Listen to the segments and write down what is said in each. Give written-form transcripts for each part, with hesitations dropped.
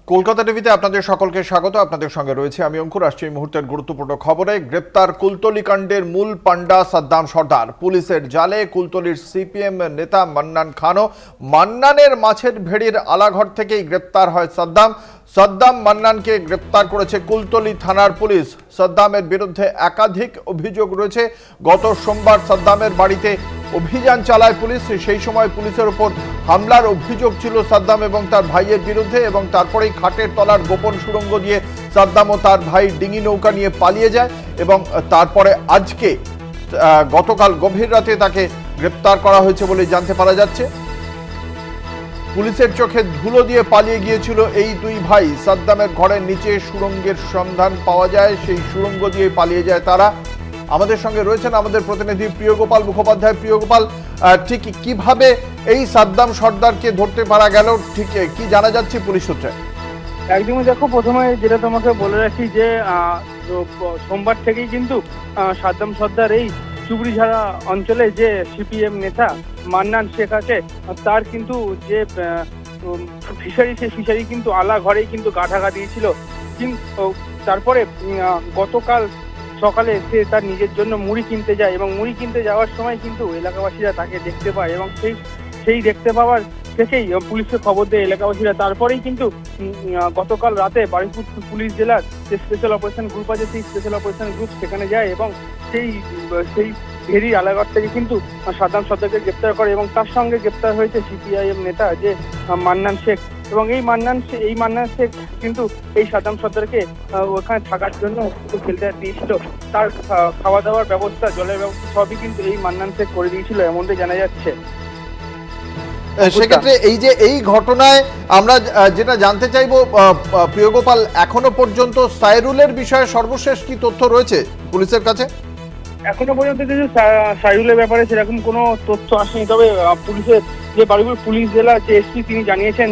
কলকাতা টিভিতে আপনাদের সকলকে স্বাগত। আপনাদের সঙ্গে রয়েছে আমি অঙ্কুর। আসছে এই মুহূর্তের গুরুত্বপূর্ণ খবরে। গ্রেপ্তার কুলতলি কাণ্ডের মূল পান্ডা সাদ্দাম সর্দার। পুলিশের জালে কুলতলির সিপিএম নেতা মান্নান খানও। মান্নানের মাছের ভেড়ির আলাঘর থেকেই গ্রেপ্তার হয় সাদ্দাম মান্নানকে গ্রেপ্তার করেছে কুলতলি থানার পুলিশ। সাদ্দামের বিরুদ্ধে একাধিক অভিযোগ রয়েছে। গত সোমবার সাদ্দামের বাড়িতে অভিযান চালায় পুলিশ। সেই সময় পুলিশের উপর হামলার অভিযোগ ছিল সাদ্দাম এবং তার ভাইয়ের বিরুদ্ধে, এবং তারপরেই খাটের তলার গোপন সুড়ঙ্গ দিয়ে সাদ্দাম ও তার ভাই ডিঙি নৌকা নিয়ে পালিয়ে যায়, এবং তারপরে আজকে গতকাল গভীর রাতে তাকে গ্রেপ্তার করা হয়েছে বলে জানতে পারা যাচ্ছে। পুলিশের চোখে ধুলো দিয়ে পালিয়ে গিয়েছিল এই দুই ভাই। সাদ্দামের ঘরের নিচে সুড়ঙ্গের সন্ধান পাওয়া যায়, সেই সুড়ঙ্গ দিয়ে পালিয়ে যায় তারা। আমাদের সঙ্গে রয়েছেন আমাদের প্রতিনিধি প্রিয়গোপাল মুখোপাধ্যায়। প্রিয়গোপাল, ঠিক কিভাবে এই সাদ্দাম সর্দারকে ধরতে পারা গেল, ঠিক কি জানা যাচ্ছে পুলিশ সূত্রে? একদমই, দেখো, প্রথমে যেটা তোমাকে বলে রাখি যে সোমবার থেকেই কিন্তু সাদ্দাম সর্দার এই চুবড়িঝাড়া অঞ্চলে যে সিপিএম নেতা মান্নান শেখ আছে, তার কিন্তু যে ফিশারি, সেই ফিশারি কিন্তু আলা ঘরেই কিন্তু গা ঢাকা দিয়েছিল। কিন্তু তারপরে গতকাল সকালে সে তার নিজের জন্য মুড়ি কিনতে যায়, এবং মুড়ি কিনতে যাওয়ার সময় কিন্তু এলাকাবাসীরা তাকে দেখতে পায়, এবং সেই দেখতে পাওয়ার থেকেই পুলিশকে খবর দেয় এলাকাবাসীরা। তারপরেই কিন্তু গতকাল রাতে বারুইপুর পুলিশ জেলার যে স্পেশাল অপারেশন গ্রুপ আছে, সেই স্পেশাল অপারেশন গ্রুপ সেখানে যায়, এবং সেই ভেরির আলাঘর থেকে কিন্তু সাদ্দাম সর্দারকে গ্রেপ্তার করে, এবং তার সঙ্গে গ্রেপ্তার হয়েছে সিপিআইএম নেতা যে মান্নান শেখ। এবং এই মান্নান শেখ কিন্তু এই সাদ্দাম সর্দারকে ওখানে থাকার জন্য ফেলতে দিয়েছিল। তার খাওয়া দাওয়ার ব্যবস্থা, জলের ব্যবস্থা সবই কিন্তু এই মান্নান শেখ করে দিয়েছিল, এমনটাই জানা যাচ্ছে। সেক্ষেত্রে এই যে এই ঘটনায় আমরা যেটা জানতে চাইবো প্রিয়গোপাল, এখনো পর্যন্ত সাইরুলের বিষয়ে সর্বশেষ কি তথ্য রয়েছে পুলিশের কাছে? এখনো পর্যন্ত কিছু সাইরুলের ব্যাপারে সেরকম কোনো তথ্য আসেনি, তবে পুলিশের যে বারুইপুর পুলিশ জেলা যে এসপি তিনি জানিয়েছেন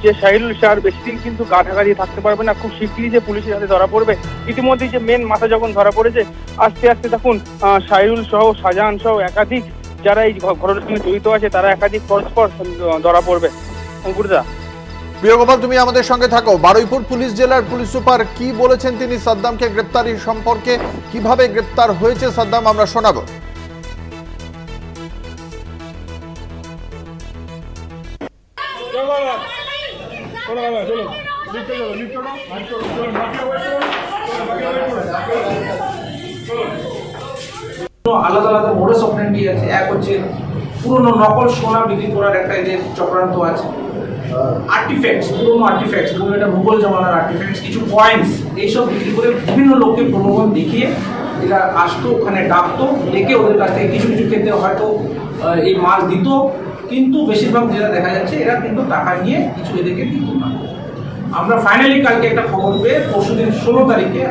যে সাইরুল সে আর বেশি দিন কিন্তু গা ঢাকা দিয়ে থাকতে পারবে না, খুব শিগগিরই যে পুলিশের হাতে ধরা পড়বে। ইতিমধ্যেই যে মেন মাথা যখন ধরা পড়েছে, আস্তে আস্তে তখন সাইরুল সহ শাহজাহান সহ একাধিক যারা এই ঘটনার সঙ্গে জড়িত আছে তারা একাধিক পরস্পর ধরা পড়বে। অঙ্কুরদা, প্রিয়গোপাল, তুমি আমাদের সঙ্গে থাকো। বারুইপুর পুলিশ জেলার পুলিশ সুপার কি বলেছেন তিনি সাদ্দামকে গ্রেপ্তারি সম্পর্কে, কিভাবে গ্রেপ্তার হয়েছে সাদ্দাম, আমরা শোনাবো। আলাদা আলাদা মোডাস অপারেন্ডি আছে। এক হচ্ছে পুরনো নকল সোনা বিক্রি করার একটা যে চক্রান্ত আছে, আর্টিফ্যাক্টস, পুরনো আর্টিফ্যাক্টস, পুরনো এটা মুঘল জমানার আর্টিফ্যাক্টস, কিছু কয়েন্স, এইসব বিক্রি করে বিভিন্ন লোককে প্রলোভন দেখিয়ে এরা আসতো, ওখানে ডাকতো, ডেকে ওদের কাছ থেকে কিছু কিছু ক্ষেত্রে হয়তো এই মাল দিত, কিন্তু বেশিরভাগ যেটা দেখা যাচ্ছে এরা কিন্তু টাকা নিয়ে কিছু এদেরকে দিত না। আমরা ফাইনালি কালকে একটা খবর পেয়ে পরশুদিন 16 তারিখে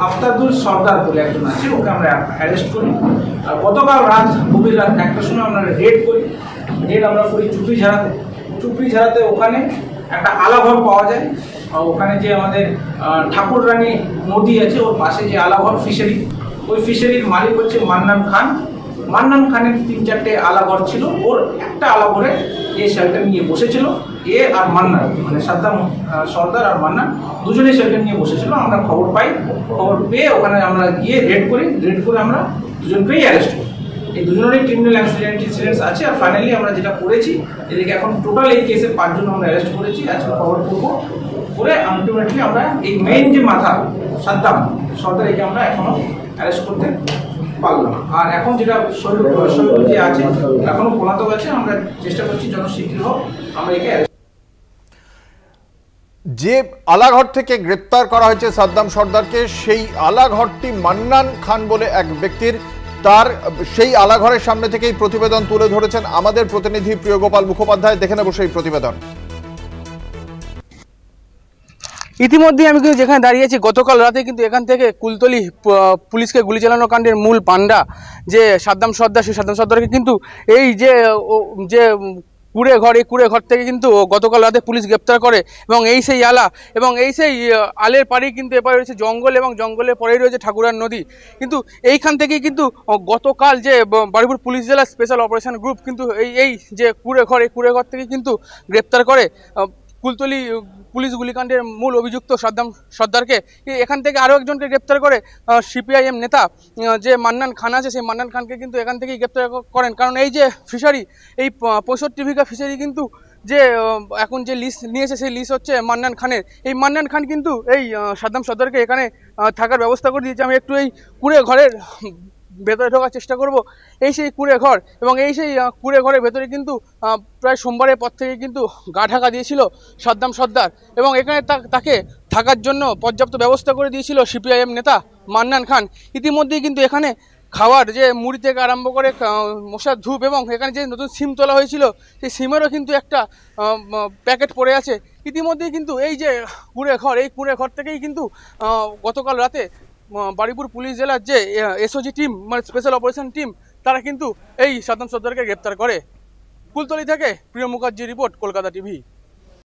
আফতাবুল সর্দার বলে একজন আছে, ওকে আমরা অ্যারেস্ট করি। আর গতকাল রাত গভীর রাত 1টার সময় আমরা রেড আমরা করি চুপড়িঝাড়াতে। ওখানে একটা আলাঘর পাওয়া যায়, ওখানে যে আমাদের ঠাকুররানী নদী আছে ওর পাশে যে আলাঘর ফিশারি, ওই ফিশারির মালিক হচ্ছে মান্নান খানের 3-4টে আলাঘর ছিল। ওর একটা আলাঘরে এই শেল্টার নিয়ে বসেছিল, এ আর মান্নান, মানে সাদ্দাম সর্দার আর মান্নান দুজনেই শেল্টার নিয়ে বসেছিল। আমরা খবর পেয়ে ওখানে আমরা গিয়ে রেড করে আমরা দুজনকেই অ্যারেস্ট করি। এই দুজনেরই ক্রিমিনাল ইনসিডেন্টস আছে। আর ফাইনালি আমরা যেটা করেছি, এদিকে এখন টোটাল এই কেসে 5 জন আমরা অ্যারেস্ট করেছি। আজকে খবর করে আলটিমেটলি আমরা এই মেইন যে মাথা সাদ্দাম সর্দার, একে আমরা এখনো অ্যারেস্ট করতে পারলাম। আর এখন যেটা শরীর যে আছে এখনো পলাতক আছে, আমরা চেষ্টা করছি যত শীঘ্র হোক আমরা একে। যে আলাঘর থেকে গ্রেপ্তার করা হয়েছে সাদ্দাম সর্দারকে, সেই আলাঘরটি মান্নান খান বলে এক ব্যক্তির, তার সেই আলাঘরের সামনে থেকেই প্রতিবেদন তুলে ধরেছেন আমাদের প্রতিনিধি প্রিয়গোপাল মুখোপাধ্যায়। দেখে নেব সেই প্রতিবেদন। ইতিমধ্যে আমি কিন্তু যেখানে দাঁড়িয়েছি, গতকাল রাতে কিন্তু এখান থেকে কুলতলি পুলিশকে গুলি চালানো কাণ্ডের মূল পান্ডা যে সাদ্দাম সর্দার, সেই সাদ্দাম সর্দারকে কিন্তু এই যে কুড়ে ঘর থেকে কিন্তু গতকাল রাতে পুলিশ গ্রেপ্তার করে। এবং এই সেই আলা, এবং এই সেই আলের পাড়েই কিন্তু এপারে রয়েছে জঙ্গল, এবং জঙ্গলের পরেই রয়েছে ঠাকুরার নদী। কিন্তু এইখান থেকেই কিন্তু গতকাল যে বারুইপুর পুলিশ জেলার স্পেশাল অপারেশন গ্রুপ কিন্তু এই যে কুড়ে ঘর থেকে কিন্তু গ্রেপ্তার করে কুলতলি পুলিশ গুলিকাণ্ডের মূল অভিযুক্ত সাদ্দাম সর্দারকে এখান থেকে আরও একজনকে গ্রেপ্তার করে সিপিআইএম নেতা যে মান্নান খান আছে, সেই মান্নান খানকে কিন্তু এখান থেকেই গ্রেপ্তার করেন। কারণ এই যে ফিশারি, এই 65 বিঘা ফিশারি কিন্তু যে এখন যে লিস্ট নিয়েছে সেই লিস্ট হচ্ছে মান্নান খানের। এই মান্নান খান কিন্তু এই সাদ্দাম সর্দারকে এখানে থাকার ব্যবস্থা করে দিয়েছে। আমি একটু এই কুড়ে ঘরের ভেতরে ঢোকার চেষ্টা করব। এই সেই কুড়ে ঘর, এবং এই সেই কুড়ে ঘরের ভেতরে কিন্তু প্রায় সোমবারের পর থেকে কিন্তু গা ঢাকা দিয়েছিল সাদ্দাম সর্দার, এবং এখানে তাকে থাকার জন্য পর্যাপ্ত ব্যবস্থা করে দিয়েছিল সিপিআইএম নেতা মান্নান খান। ইতিমধ্যেই কিন্তু এখানে খাওয়ার যে মুড়ি থেকে আরম্ভ করে মশার ধূপ, এবং এখানে যে নতুন সিম তোলা হয়েছিল সেই সিমেরও কিন্তু একটা প্যাকেট পড়ে আছে। ইতিমধ্যেই কিন্তু এই যে কুড়ে ঘর, এই কুড়ে ঘর থেকেই কিন্তু গতকাল রাতে বারুইপুর পুলিশ জেলার যে এসওজি টিম, মানে স্পেশাল অপারেশন টিম, তারা কিন্তু এই সাদ্দাম সর্দারকে গ্রেপ্তার করে। কুলতলি থেকে প্রিয় মুখার্জি রিপোর্ট, কলকাতা টিভি।